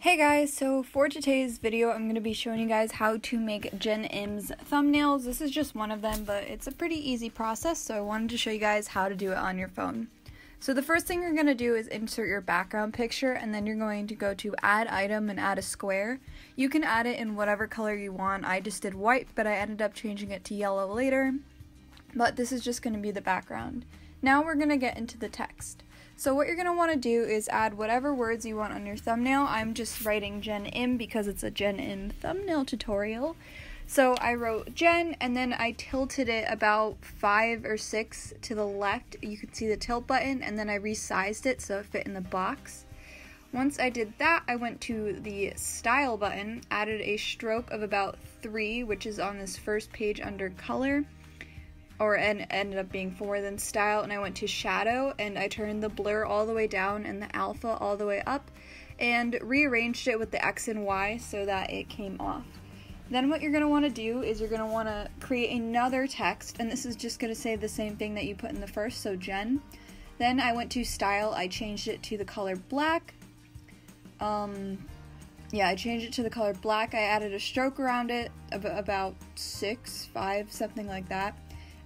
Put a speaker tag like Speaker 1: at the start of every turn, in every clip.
Speaker 1: Hey guys, so for today's video I'm going to be showing you guys how to make Jenn Im's thumbnails. This is just one of them, but it's a pretty easy process, so I wanted to show you guys how to do it on your phone. So the first thing you're going to do is insert your background picture, and then you're going to go to add item and add a square. You can add it in whatever color you want. I just did white, but I ended up changing it to yellow later. But this is just going to be the background. Now we're going to get into the text. So what you're going to want to do is add whatever words you want on your thumbnail. I'm just writing Jenn Im because it's a Jenn Im thumbnail tutorial. So I wrote Jenn, and then I tilted it about 5 or 6 to the left. You can see the tilt button, and then I resized it so it fit in the box. Once I did that, I went to the style button, added a stroke of about 3, which is on this first page under color. And ended up being 4, then style, and I went to shadow, and I turned the blur all the way down and the alpha all the way up, and rearranged it with the X and Y so that it came off. Then what you're going to want to do is you're going to want to create another text, and this is just going to say the same thing that you put in the first, so Jenn. Then I went to style, I changed it to the color black. I changed it to the color black. I added a stroke around it of about 6, 5, something like that.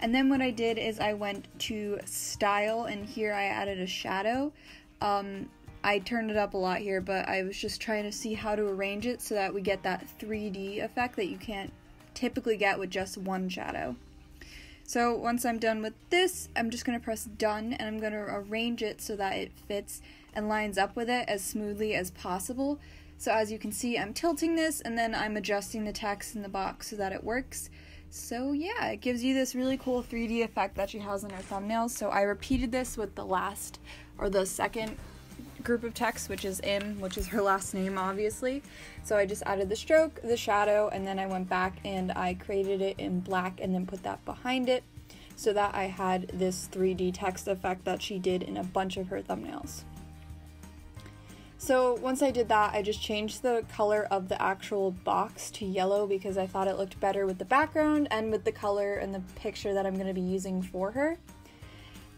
Speaker 1: And then what I did is I went to style, and here I added a shadow. I turned it up a lot here, but I was just trying to see how to arrange it so that we get that 3D effect that you can't typically get with just one shadow. So once I'm done with this, I'm just going to press done, and I'm going to arrange it so that it fits and lines up with it as smoothly as possible. So as you can see, I'm tilting this, and then I'm adjusting the text in the box so that it works. So yeah, it gives you this really cool 3D effect that she has on her thumbnails. So I repeated this with the second group of text, which is Im, which is her last name, obviously. So I just added the stroke, the shadow, and then I went back and I created it in black and then put that behind it so that I had this 3D text effect that she did in a bunch of her thumbnails. So once I did that, I just changed the color of the actual box to yellow because I thought it looked better with the background and with the color and the picture that I'm going to be using for her.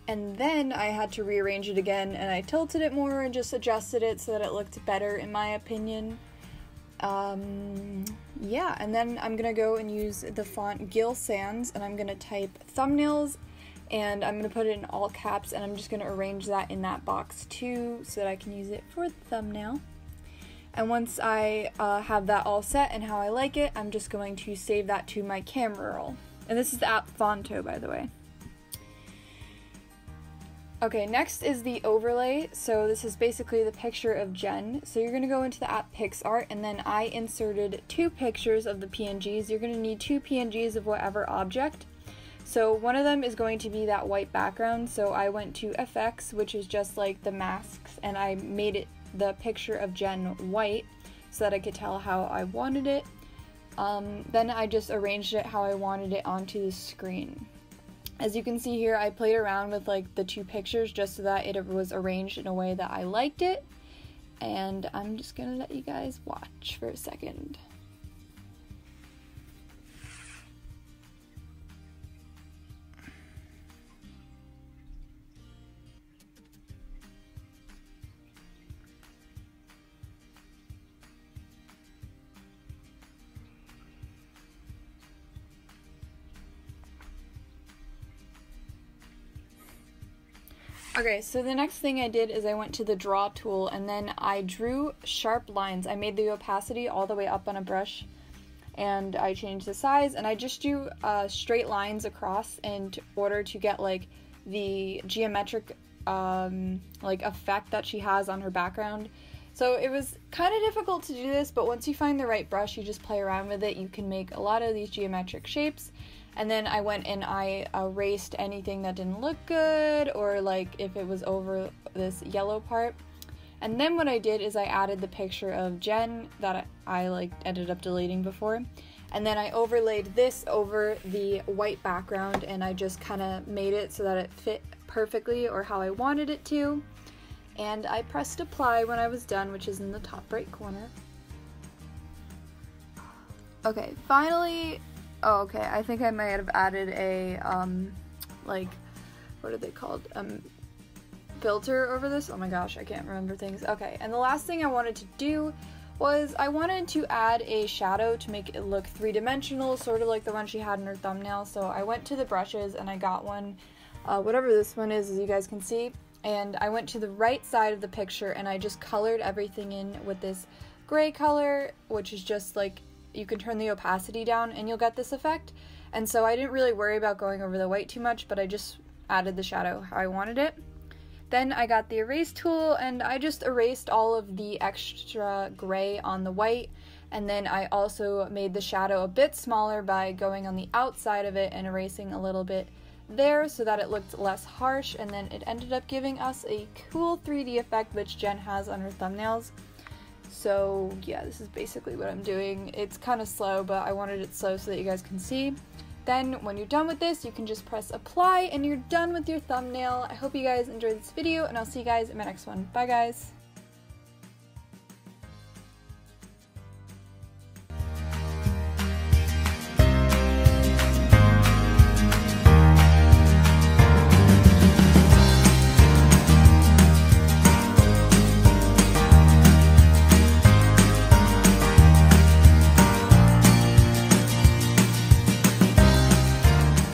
Speaker 1: And then I had to rearrange it again, and I tilted it more and just adjusted it so that it looked better in my opinion. And then I'm going to go and use the font Gil Sans, and I'm going to type thumbnails, and I'm going to put it in all caps, and I'm just going to arrange that in that box too so that I can use it for the thumbnail. And once I have that all set and how I like it, I'm just going to save that to my camera roll. And this is the app Fonto, by the way. Okay, next is the overlay. So this is basically the picture of Jenn. So you're going to go into the app PixArt, and then I inserted 2 pictures of the PNGs. You're going to need 2 PNGs of whatever object. So one of them is going to be that white background, so I went to FX, which is just like the masks, and I made it the picture of Jenn white so that I could tell how I wanted it. Then I just arranged it how I wanted it onto the screen. As you can see here, I played around with like the 2 pictures just so that it was arranged in a way that I liked it, and I'm just gonna let you guys watch for a second. Okay, so the next thing I did is I went to the draw tool, and then I drew sharp lines. I made the opacity all the way up on a brush, and I changed the size, and I just drew straight lines across in order to get like the geometric like effect that she has on her background. So it was kind of difficult to do this, but once you find the right brush, you just play around with it. You can make a lot of these geometric shapes. And then I went and I erased anything that didn't look good, or like if it was over this yellow part. And then what I did is I added the picture of Jenn that I like ended up deleting before. And then I overlaid this over the white background, and I just kind of made it so that it fit perfectly or how I wanted it to. And I pressed apply when I was done, which is in the top right corner. Okay, finally. Oh, okay, I think I might have added a, like, what are they called? Filter over this. Oh my gosh, I can't remember things. Okay, and the last thing I wanted to do was I wanted to add a shadow to make it look three-dimensional, sort of like the one she had in her thumbnail. So I went to the brushes and I got one, whatever this one is, as you guys can see, and I went to the right side of the picture and I just colored everything in with this gray color, which is just like, you can turn the opacity down and you'll get this effect. And so I didn't really worry about going over the white too much, but I just added the shadow how I wanted it. Then I got the erase tool and I just erased all of the extra gray on the white, and then I also made the shadow a bit smaller by going on the outside of it and erasing a little bit there so that it looked less harsh, and then it ended up giving us a cool 3D effect which Jen has on her thumbnails. So yeah, this is basically what I'm doing. It's kind of slow, but I wanted it slow so that you guys can see. Then when you're done with this, you can just press apply and you're done with your thumbnail. I hope you guys enjoyed this video, and I'll see you guys in my next one. Bye guys!